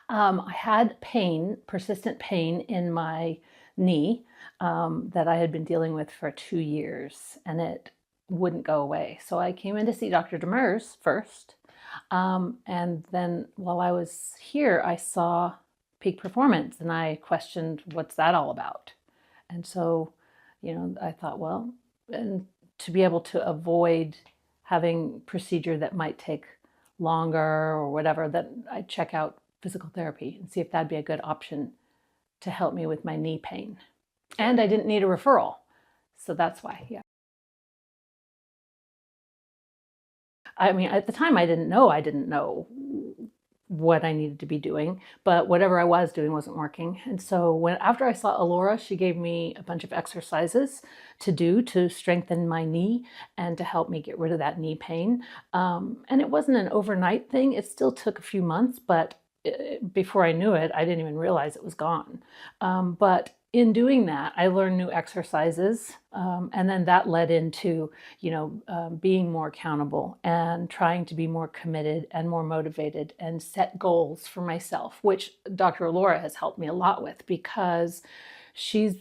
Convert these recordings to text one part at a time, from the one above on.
I had pain, persistent pain in my knee that I had been dealing with for 2 years, and it wouldn't go away. So I came in to see Dr. Demers first. And then while I was here, I saw Peak Performance and I questioned, what's that all about? And so, I thought, well, and to be able to avoid having procedure that might take longer or whatever, that I'd check out physical therapy and see if that'd be a good option to help me with my knee pain. And I didn't need a referral. So that's why, yeah. I mean, at the time I didn't know what I needed to be doing, but whatever I was doing wasn't working. And so after I saw Alora, she gave me a bunch of exercises to do to strengthen my knee and to help me get rid of that knee pain. And it wasn't an overnight thing. It still took a few months, but before I knew it, I didn't even realize it was gone. But in doing that, I learned new exercises, and then that led into, being more accountable and trying to be more committed and more motivated and set goals for myself, which Dr. Laura has helped me a lot with because she's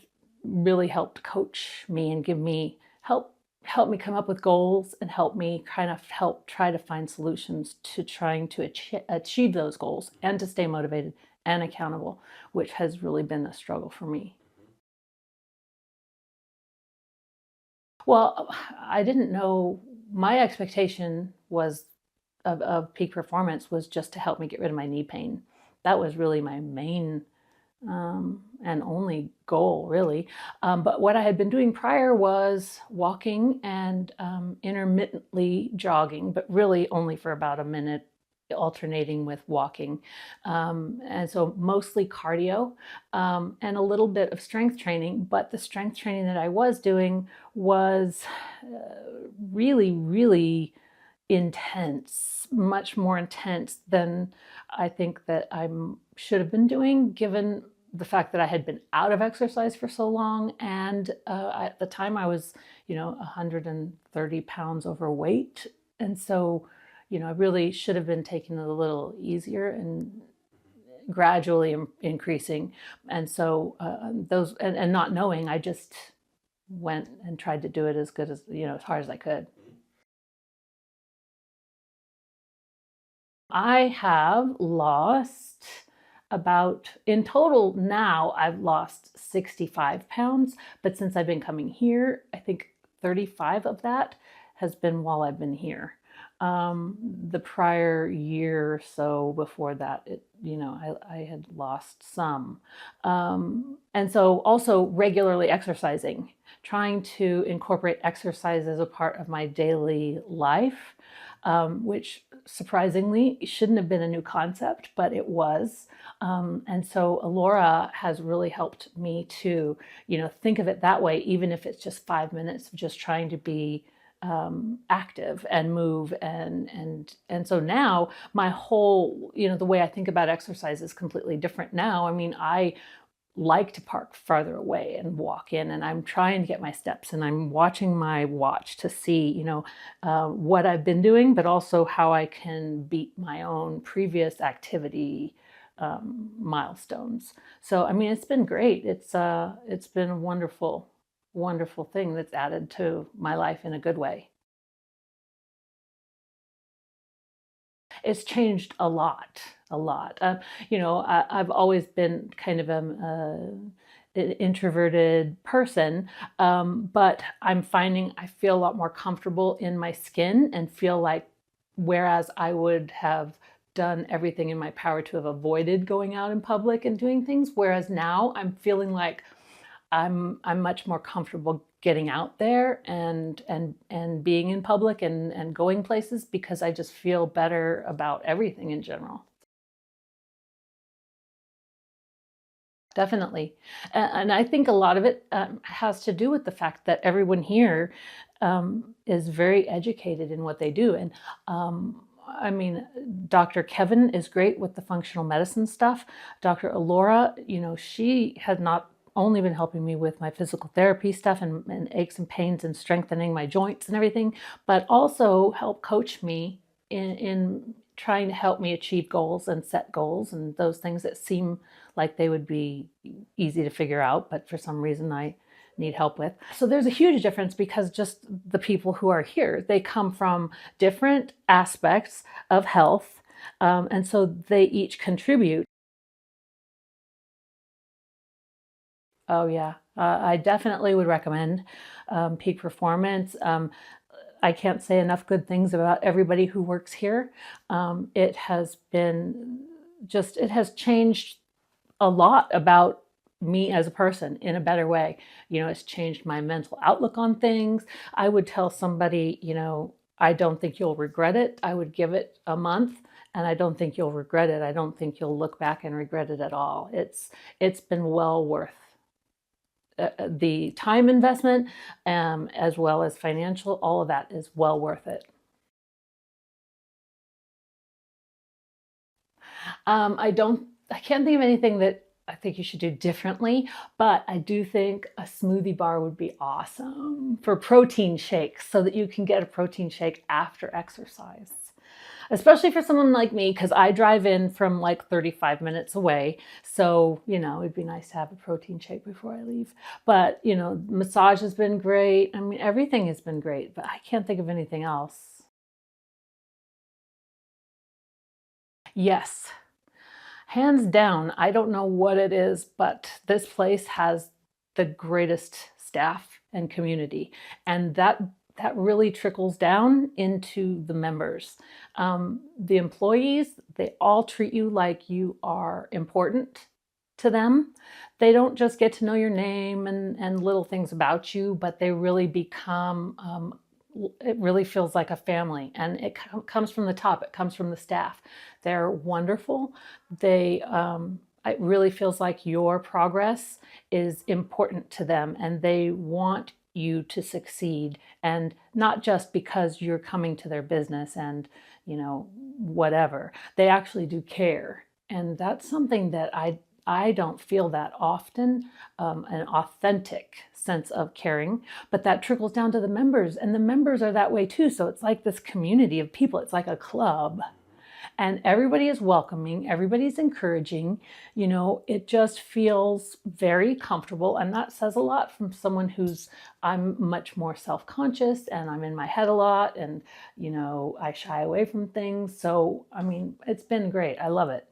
really helped coach me and help me come up with goals and help try to find solutions to trying to achieve those goals and to stay motivated and accountable, which has really been a struggle for me. Well, I didn't know. My expectation was of Peak Performance was just to help me get rid of my knee pain. That was really my main and only goal, really. But what I had been doing prior was walking and intermittently jogging, but really only for about a minute, alternating with walking. And so mostly cardio and a little bit of strength training. But the strength training that I was doing was really, really intense, much more intense than I think that I should have been doing, given the fact that I had been out of exercise for so long. And at the time I was, 130 pounds overweight. And so, I really should have been taking it a little easier and gradually increasing. And so and not knowing, I just went and tried to do it as good as, as hard as I could. I have lost in total now, I've lost 65 pounds, but since I've been coming here, I think 35 of that has been while I've been here. The prior year or so before that, I had lost some. And so also regularly exercising, trying to incorporate exercise as a part of my daily life, which surprisingly shouldn't have been a new concept, but it was. And so Alora has really helped me to, think of it that way, even if it's just 5 minutes of just trying to be active and move. And so now my whole, the way I think about exercise is completely different now. I mean, I like to park farther away and walk in, and I'm trying to get my steps, and I'm watching my watch to see, what I've been doing, but also how I can beat my own previous activity milestones. So, I mean, it's been great. It's been a wonderful, wonderful thing that's added to my life in a good way. It's changed a lot, a lot. I've always been kind of an introverted person, but I'm finding I feel a lot more comfortable in my skin and feel like, whereas I would have done everything in my power to have avoided going out in public and doing things, whereas now I'm feeling like I'm much more comfortable getting out there and being in public and going places because I just feel better about everything in general. Definitely. And I think a lot of it has to do with the fact that everyone here is very educated in what they do. And I mean, Dr. Kevin is great with the functional medicine stuff. Dr. Alora, she has not only been helping me with my physical therapy stuff and aches and pains and strengthening my joints and everything, but also help coach me in trying to help me achieve goals and set goals and those things that seem like they would be easy to figure out, but for some reason I need help with. So there's a huge difference because just the people who are here, they come from different aspects of health, and so they each contribute. Oh yeah, I definitely would recommend Peak Performance. I can't say enough good things about everybody who works here. It has been just, it has changed a lot about me as a person in a better way. It's changed my mental outlook on things. I would tell somebody, I don't think you'll regret it. I would give it a month and I don't think you'll regret it. I don't think you'll look back and regret it at all. It's been well worth the time investment, as well as financial. All of that is well worth it. I can't think of anything that I think you should do differently, but I do think a smoothie bar would be awesome for protein shakes so that you can get a protein shake after exercise. Especially for someone like me, because I drive in from like 35 minutes away. So, it'd be nice to have a protein shake before I leave. But, massage has been great. I mean, everything has been great, but I can't think of anything else. Yes, hands down, I don't know what it is, but this place has the greatest staff and community. And that really trickles down into the members. The employees, they all treat you like you are important to them. They don't just get to know your name and little things about you, but they really become, it really feels like a family. And it comes from the top, it comes from the staff. They're wonderful. It really feels like your progress is important to them and they want you to succeed, and not just because you're coming to their business and whatever. They actually do care, and that's something that I don't feel that often, an authentic sense of caring, but that trickles down to the members, and the members are that way too. So it's like this community of people. It's like a club, and everybody is welcoming, everybody's encouraging. It just feels very comfortable, and that says a lot from someone I'm much more self-conscious and I'm in my head a lot, and I shy away from things. So I mean, it's been great. I love it.